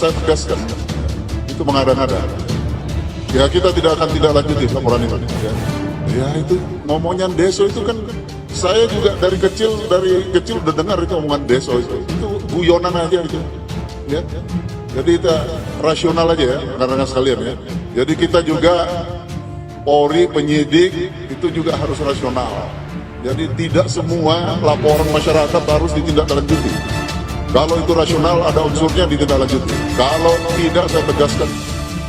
saya tegaskan, itu mengada-ngada. Ya kita tidak akan tidak lanjuti laporan itu. Ya itu ngomongnya Deso itu kan saya juga dari kecil udah dengar itu omongan Deso itu guyonan aja itu. Ya. Jadi kita rasional aja ya, karena sekalian ya. Jadi kita juga Polri, penyidik itu juga harus rasional. Jadi tidak semua laporan masyarakat harus ditindaklanjuti. Kalau itu rasional ada unsurnya ditindaklanjuti. Kalau tidak saya tegaskan.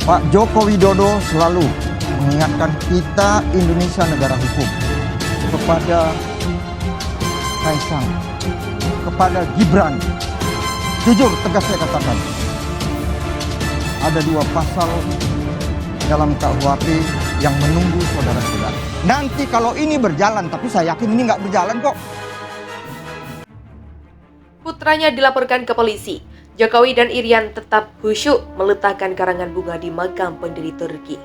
Pak Joko Widodo selalu mengingatkan kita Indonesia negara hukum. Kepada Kaisang, kepada Gibran, jujur tegas saya katakan, ada 2 pasal dalam KUHP yang menunggu saudara-saudara. Nanti kalau ini berjalan, tapi saya yakin ini nggak berjalan kok. Putranya dilaporkan ke polisi. Jokowi dan Irian tetap khusyuk meletakkan karangan bunga di makam pendiri Turki.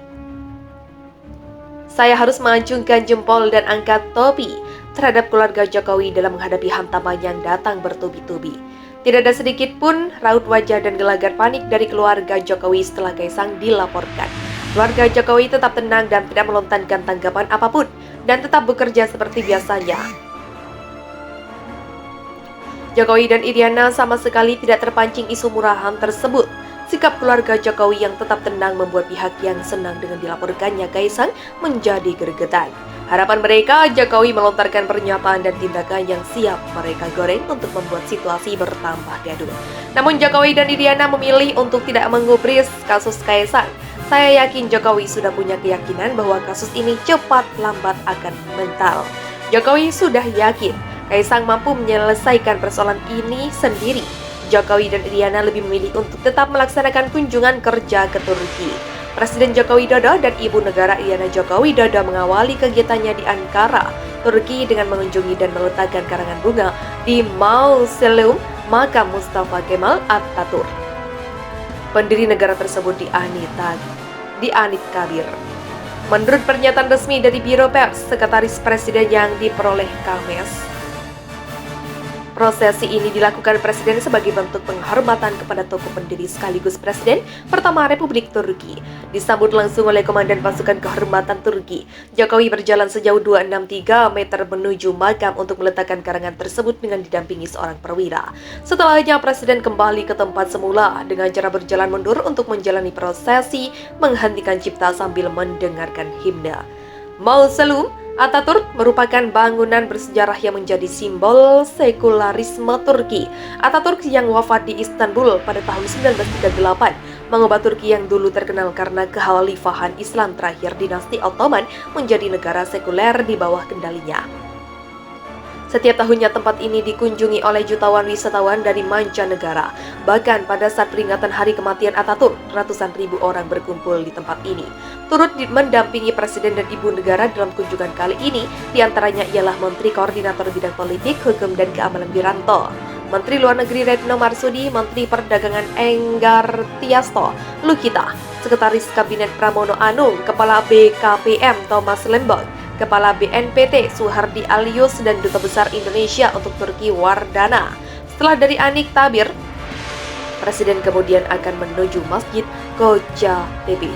Saya harus mengacungkan jempol dan angkat topi terhadap keluarga Jokowi dalam menghadapi hantaman yang datang bertubi-tubi. Tidak ada sedikit pun raut wajah dan gelagat panik dari keluarga Jokowi setelah Kaisang dilaporkan. Keluarga Jokowi tetap tenang dan tidak melontarkan tanggapan apapun dan tetap bekerja seperti biasanya. Jokowi dan Iriana sama sekali tidak terpancing isu murahan tersebut. Sikap keluarga Jokowi yang tetap tenang membuat pihak yang senang dengan dilaporkannya Kaisang menjadi gregetan. Harapan mereka, Jokowi melontarkan pernyataan dan tindakan yang siap mereka goreng untuk membuat situasi bertambah gaduh. Namun Jokowi dan Iriana memilih untuk tidak mengubris kasus Kaisang. Saya yakin Jokowi sudah punya keyakinan bahwa kasus ini cepat lambat akan mental. Jokowi sudah yakin Kaisang mampu menyelesaikan persoalan ini sendiri. Jokowi dan Iriana lebih memilih untuk tetap melaksanakan kunjungan kerja ke Turki. Presiden Joko Widodo dan Ibu Negara Iriana Joko Widodo mengawali kegiatannya di Ankara, Turki dengan mengunjungi dan meletakkan karangan bunga di Mausoleum Makam Mustafa Kemal Atatürk. Pendiri negara tersebut dianit kabir. Menurut pernyataan resmi dari Biro Pers, Sekretaris Presiden yang diperoleh Kamis, prosesi ini dilakukan Presiden sebagai bentuk penghormatan kepada tokoh pendiri sekaligus Presiden pertama Republik Turki. Disambut langsung oleh Komandan Pasukan Kehormatan Turki. Jokowi berjalan sejauh 263 meter menuju makam untuk meletakkan karangan tersebut dengan didampingi seorang perwira. Setelahnya Presiden kembali ke tempat semula dengan cara berjalan mundur untuk menjalani prosesi menghentikan cipta sambil mendengarkan himne. Mausoleum Atatürk merupakan bangunan bersejarah yang menjadi simbol sekularisme Turki. Atatürk yang wafat di Istanbul pada tahun 1938 mengubah Turki yang dulu terkenal karena kekhalifahan Islam terakhir dinasti Ottoman menjadi negara sekuler di bawah kendalinya. Setiap tahunnya tempat ini dikunjungi oleh jutawan wisatawan dari mancanegara. Bahkan pada saat peringatan hari kematian Atatürk, ratusan ribu orang berkumpul di tempat ini. Turut mendampingi Presiden dan Ibu Negara dalam kunjungan kali ini, diantaranya ialah Menteri Koordinator Bidang Politik, Hukum, dan Keamanan Wiranto, Menteri Luar Negeri Retno Marsudi, Menteri Perdagangan Enggar Tiasto Lukita, Sekretaris Kabinet Pramono Anung, Kepala BKPM Thomas Lembong, Kepala BNPT Suhardi Alyus, dan Duta Besar Indonesia untuk Turki Wardana. Setelah dari Anik Tabir, Presiden kemudian akan menuju Masjid Kocatepe,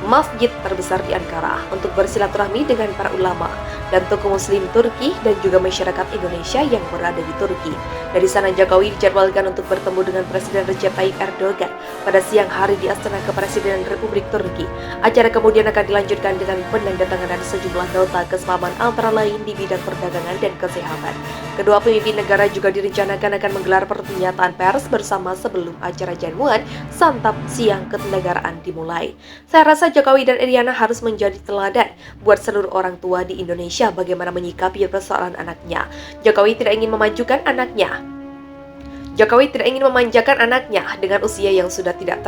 masjid terbesar di Ankara, untuk bersilaturahmi dengan para ulama dan tokoh muslim Turki dan juga masyarakat Indonesia yang berada di Turki. Dari sana Jokowi dijadwalkan untuk bertemu dengan Presiden Recep Tayyip Erdogan pada siang hari di Astana Kepresidenan Republik Turki. Acara kemudian akan dilanjutkan dengan penandatanganan sejumlah nota kesepahaman antara lain di bidang perdagangan dan kesehatan. Kedua pemimpin negara juga direncanakan akan menggelar pernyataan pers bersama sebelum acara jamuan santap siang kenegaraan dimulai. Saya rasa Jokowi dan Iriana harus menjadi teladan buat seluruh orang tua di Indonesia bagaimana menyikapi persoalan anaknya. Jokowi tidak ingin memajukan anaknya. Jokowi tidak ingin memanjakan anaknya dengan usia yang sudah tidak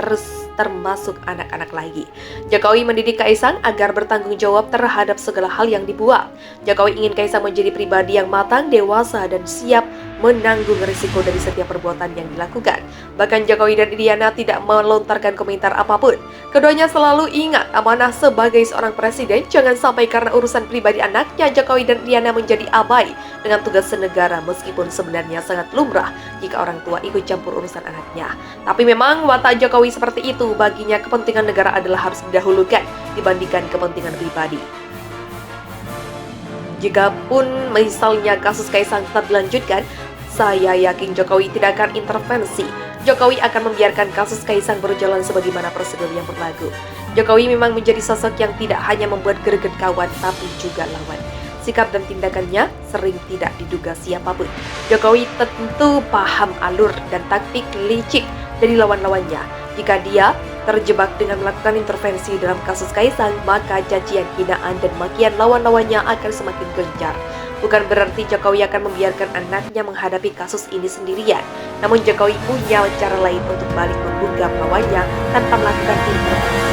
termasuk anak-anak lagi. Jokowi mendidik Kaisang agar bertanggung jawab terhadap segala hal yang dibuat. Jokowi ingin Kaisang menjadi pribadi yang matang, dewasa, dan siap menanggung risiko dari setiap perbuatan yang dilakukan. Bahkan Jokowi dan Iriana tidak melontarkan komentar apapun. Keduanya selalu ingat amanah sebagai seorang presiden, jangan sampai karena urusan pribadi anaknya Jokowi dan Iriana menjadi abai dengan tugas senegara, meskipun sebenarnya sangat lumrah jika orang tua ikut campur urusan anaknya. Tapi memang watak Jokowi seperti itu, baginya kepentingan negara adalah harus didahulukan dibandingkan kepentingan pribadi. Jikapun misalnya kasus Kaisang tetap dilanjutkan, saya yakin Jokowi tidak akan intervensi. Jokowi akan membiarkan kasus Kaisang berjalan sebagaimana prosedur yang berlaku. Jokowi memang menjadi sosok yang tidak hanya membuat greget kawan, tapi juga lawan. Sikap dan tindakannya sering tidak diduga siapapun. Jokowi tentu paham alur dan taktik licik dari lawan-lawannya. Jika dia terjebak dengan melakukan intervensi dalam kasus Kaisang, maka cacian, hinaan, dan makian lawan-lawannya akan semakin gencar. Bukan berarti Jokowi akan membiarkan anaknya menghadapi kasus ini sendirian. Namun Jokowi punya cara lain untuk balik membungkam lawannya tanpa melakukan intervensi.